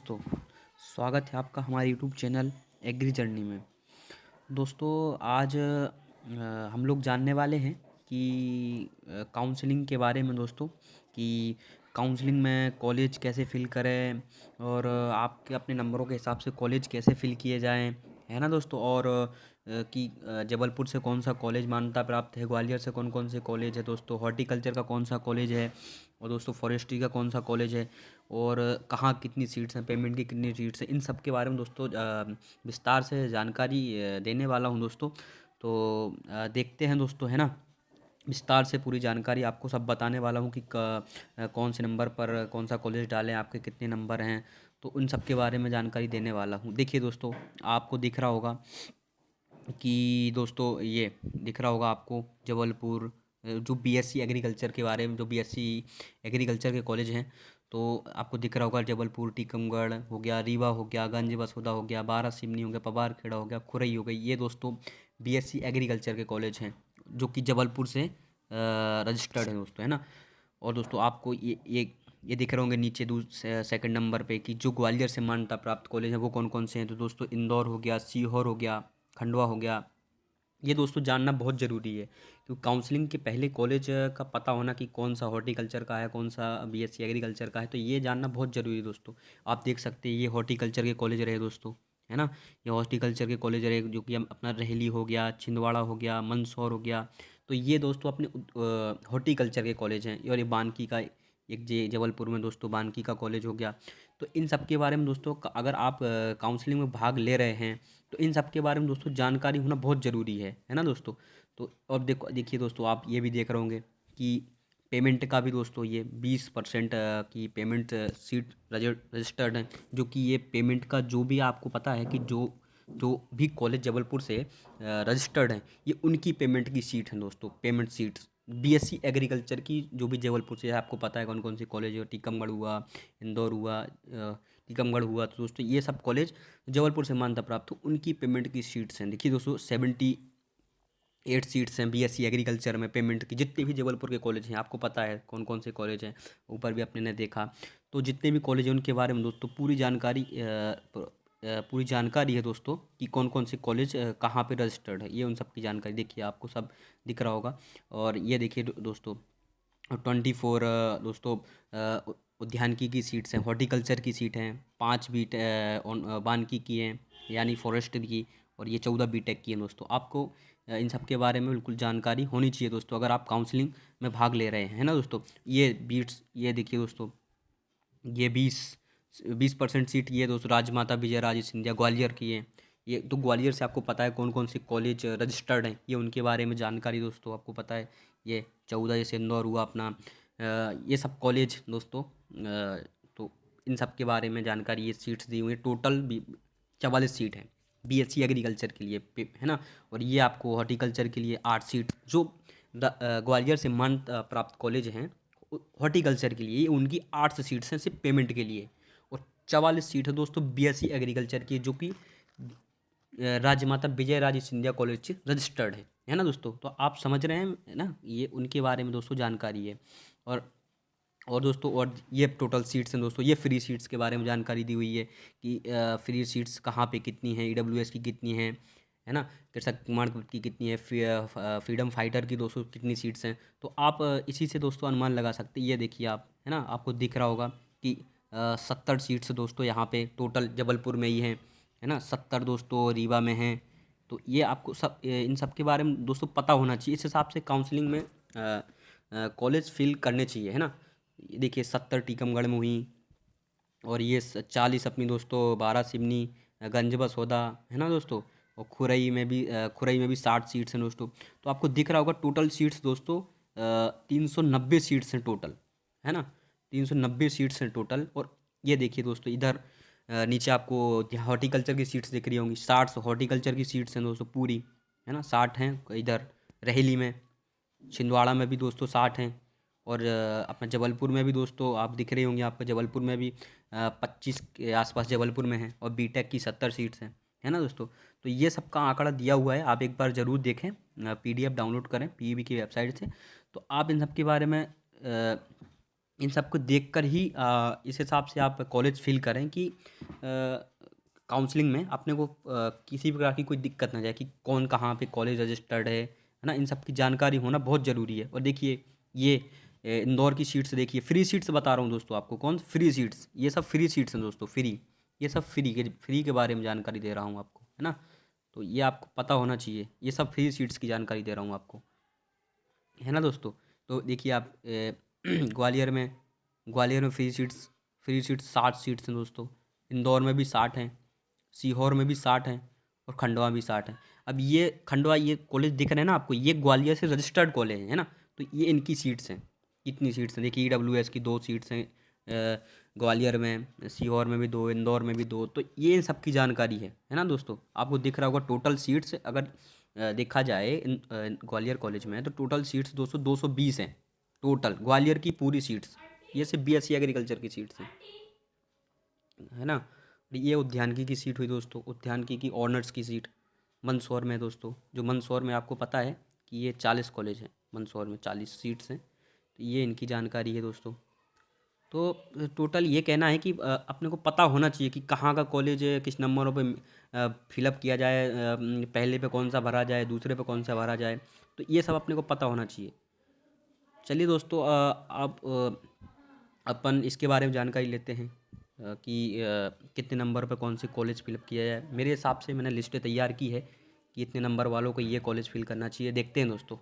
दोस्तों, स्वागत है आपका हमारे यूट्यूब चैनल एग्री जर्नी में। दोस्तों आज हम लोग जानने वाले हैं कि काउंसलिंग के बारे में दोस्तों, कि काउंसलिंग में कॉलेज कैसे फ़िल करें और आपके अपने नंबरों के हिसाब से कॉलेज कैसे फ़िल किए जाएं, है ना दोस्तों। और कि जबलपुर से कौन सा कॉलेज मान्यता प्राप्त है, ग्वालियर से कौन कौन से कॉलेज है दोस्तों, हॉर्टिकल्चर का कौन सा कॉलेज है और दोस्तों फॉरेस्ट्री का कौन सा कॉलेज है और कहाँ कितनी सीट्स हैं, पेमेंट की कितनी सीट्स हैं, इन सब के बारे में दोस्तों विस्तार से जानकारी देने वाला हूँ दोस्तों। तो देखते हैं दोस्तों, है ना। विस्तार से पूरी जानकारी आपको सब बताने वाला हूँ कि कौन से नंबर पर कौन सा कॉलेज डालें, आपके कितने नंबर हैं, तो उन सब के बारे में जानकारी देने वाला हूँ। देखिए दोस्तों, आपको दिख रहा होगा कि दोस्तों ये दिख रहा होगा आपको जबलपुर, जो बीएससी एग्रीकल्चर के बारे में, जो बीएससी एग्रीकल्चर के कॉलेज हैं, तो आपको दिख रहा होगा जबलपुर, टीकमगढ़ हो गया, रीवा हो गया, गंज बसोदा हो गया, बारह सिवनी हो गया, पवार खेड़ा हो गया, खुरई हो गई। ये दोस्तों बीएससी एग्रीकल्चर के कॉलेज हैं जो कि जबलपुर से रजिस्टर्ड है दोस्तों, है ना। और दोस्तों आपको ये दिख रहे होंगे नीचे सेकंड नंबर पे कि जो ग्वालियर से मान्यता प्राप्त कॉलेज हैं वो कौन कौन से हैं। तो दोस्तों इंदौर हो गया, सीहोर हो गया, खंडवा हो गया। ये दोस्तों जानना बहुत ज़रूरी है क्योंकि काउंसलिंग के पहले कॉलेज का पता होना कि कौन सा हॉर्टिकल्चर का है, कौन सा बीएससी एग्रीकल्चर का है, तो ये जानना बहुत ज़रूरी है दोस्तों। आप देख सकते हैं ये हॉर्टिकल्चर के कॉलेज रहे दोस्तों, है ना। ये हॉर्टिकल्चर के कॉलेज रहे जो कि हम अपना रेहली हो गया, छिंदवाड़ा हो गया, मंदसौर हो गया। तो ये दोस्तों अपने हॉर्टिकल्चर के कॉलेज हैं। और ये बानकी का एक जबलपुर में दोस्तों बानकी का कॉलेज हो गया। तो इन सब के बारे में दोस्तों अगर आप काउंसलिंग में भाग ले रहे हैं तो इन सब के बारे में दोस्तों जानकारी होना बहुत ज़रूरी है ना दोस्तों। तो और देखिए दोस्तों, आप ये भी देख रहे होंगे कि पेमेंट का भी दोस्तों ये 20% की पेमेंट सीट रजिस्टर्ड है। जो कि ये पेमेंट का जो भी आपको पता है कि जो जो भी कॉलेज जबलपुर से रजिस्टर्ड हैं, ये उनकी पेमेंट की सीट हैं दोस्तों, पेमेंट सीट्स बीएससी एग्रीकल्चर की जो भी जबलपुर से है। आपको पता है कौन कौन से कॉलेज है, टीकमगढ़ हुआ, इंदौर हुआ, टीकमगढ़ हुआ। तो दोस्तों ये सब कॉलेज जबलपुर से मान्यता प्राप्त हो उनकी पेमेंट की सीट्स हैं। देखिए दोस्तों 78 सीट्स हैं बीएससी एग्रीकल्चर में पेमेंट की। जितने भी जबलपुर के कॉलेज हैं आपको पता है कौन कौन से कॉलेज हैं, ऊपर भी अपने ने देखा। तो जितने भी कॉलेज हैं उनके बारे में दोस्तों पूरी जानकारी है दोस्तों कि कौन कौन से कॉलेज कहाँ पे रजिस्टर्ड है। ये उन सब की जानकारी देखिए आपको सब दिख रहा होगा। और ये देखिए दोस्तों 24 दोस्तों उद्यानिकी की सीट्स हैं, हॉर्टिकल्चर की सीट हैं, 5 वानिकी की हैं यानी फॉरेस्ट की, और ये 14 बीटेक की हैं दोस्तों। आपको इन सब के बारे में बिल्कुल जानकारी होनी चाहिए दोस्तों अगर आप काउंसलिंग में भाग ले रहे हैं, है ना दोस्तों। ये देखिए दोस्तों, ये 20% सीट ये दोस्तों राजमाता विजय राजे सिंधिया ग्वालियर की है। ये तो ग्वालियर से आपको पता है कौन कौन से कॉलेज रजिस्टर्ड हैं, ये उनके बारे में जानकारी दोस्तों आपको पता है। ये 14 जैसे इंदौर हुआ अपना, ये सब कॉलेज दोस्तों। तो इन सब के बारे में जानकारी, ये सीट्स दी हुई है टोटल 44 सीट हैं बीएससी एग्रीकल्चर के लिए, है ना। और ये आपको हॉर्टिकल्चर के लिए 8 सीट, जो ग्वालियर से मान्यता प्राप्त कॉलेज हैं हॉर्टिकल्चर के लिए, उनकी 8 सीट्स हैं सिर्फ पेमेंट के लिए। और 44 सीट है दोस्तों बीएससी एग्रीकल्चर की जो कि राजमाता विजय राजे सिंधिया कॉलेज से रजिस्टर्ड है ना दोस्तों। तो आप समझ रहे हैं ना, ये उनके बारे में दोस्तों जानकारी है। और और दोस्तों और ये टोटल सीट्स हैं दोस्तों, ये फ्री सीट्स के बारे में जानकारी दी हुई है कि फ्री सीट्स कहाँ पे कितनी हैं, ईडब्ल्यूएस की कितनी हैं, है ना, कृषक कुमार की कितनी है, फ्रीडम फाइटर की दोस्तों कितनी सीट्स हैं। तो आप इसी से दोस्तों अनुमान लगा सकते हैं। ये देखिए आप, है ना, आपको दिख रहा होगा कि 70 सीट्स दोस्तों यहाँ पे टोटल जबलपुर में ही हैं, है ना। 70 दोस्तों रीवा में हैं। तो ये आपको इन सब के बारे में दोस्तों पता होना चाहिए। इस हिसाब से काउंसलिंग में कॉलेज फिल करने चाहिए, है ना। ये देखिए 70 टीकमगढ़ में हुई, और ये 40 अपनी दोस्तों बारह सिवनी, गंज बसोदा, है ना दोस्तों। और खुरई में भी 60 सीट्स हैं दोस्तों। तो आपको दिख रहा होगा टोटल सीट्स दोस्तों 390 सीट्स हैं टोटल, है ना। 390 सीट्स हैं टोटल। और ये देखिए दोस्तों इधर नीचे आपको हॉर्टिकल्चर की सीट्स दिख रही होंगी, 60 हॉर्टिकल्चर की सीट्स हैं दोस्तों पूरी, है ना। 60 हैं इधर रेहली में, छिंदवाड़ा में भी दोस्तों 60 हैं। और अपना जबलपुर में भी दोस्तों आप दिख रही होंगी, आपको जबलपुर में भी 25 के आसपास जबलपुर में है। और बीटेक की 70 सीट्स हैं, है ना दोस्तों। तो ये सब का आंकड़ा दिया हुआ है, आप एक बार ज़रूर देखें, पीडीएफ डाउनलोड करें पीईबी की वेबसाइट से। तो आप इन सब के बारे में इन सब को देख कर ही इस हिसाब से आप कॉलेज फिल करें कि काउंसलिंग में अपने को किसी प्रकार की कोई दिक्कत ना जाए कि कौन कहाँ पे कॉलेज रजिस्टर्ड है ना, इन सब की जानकारी होना बहुत ज़रूरी है। और देखिए ये इंदौर की सीट्स देखिए, फ्री सीट्स बता रहा हूँ दोस्तों आपको, कौन फ्री सीट्स, ये सब फ्री सीट्स हैं दोस्तों, फ्री, ये सब फ्री के बारे में जानकारी दे रहा हूँ आपको, है ना। तो ये आपको पता होना चाहिए, ये सब फ्री सीट्स की जानकारी दे रहा हूँ आपको, है ना दोस्तों। तो देखिए आप ग्वालियर में, फ्री सीट्स 60 सीट्स हैं दोस्तों। इंदौर में भी 60 हैं, सीहोर में भी 60 हैं, और खंडवा भी 60 हैं। अब ये खंडवा, ये कॉलेज दिख रहे हैं ना आपको, ये ग्वालियर से रजिस्टर्ड कॉलेज है ना। तो ये इनकी सीट्स हैं, कितनी सीट्स हैं देखिए, EWS की 2 सीट्स हैं ग्वालियर में, सीहोर में भी 2, इंदौर में भी 2। तो ये इन सब की जानकारी है ना दोस्तों। आपको दिख रहा होगा टोटल सीट्स, अगर देखा जाए ग्वालियर कॉलेज में, तो टोटल सीट्स दोस्तों 220 हैं, टोटल ग्वालियर की पूरी सीट्स। ये सिर्फ BSc एग्रीकल्चर की सीट्स हैं, है ना। और ये उद्यानिकी की सीट हुई दोस्तों, उद्यानिकी की ऑनर्स की सीट मंदसौर में है दोस्तों। जो मंदसौर में आपको पता है कि ये 40 कॉलेज हैं, मंदसौर में 40 सीट्स हैं। तो ये इनकी जानकारी है दोस्तों। तो टोटल ये कहना है कि अपने को पता होना चाहिए कि कहाँ का कॉलेज है, किस नंबरों पे फिलअप किया जाए, पहले पे कौन सा भरा जाए, दूसरे पे कौन सा भरा जाए। तो ये सब अपने को पता होना चाहिए। चलिए दोस्तों, अब अपन इसके बारे में जानकारी लेते हैं कि कितने नंबर पर कौन से कॉलेज फिलअप किया जाए। मेरे हिसाब से मैंने लिस्ट तैयार की है कि इतने नंबर वालों को ये कॉलेज फिल करना चाहिए। देखते हैं दोस्तों।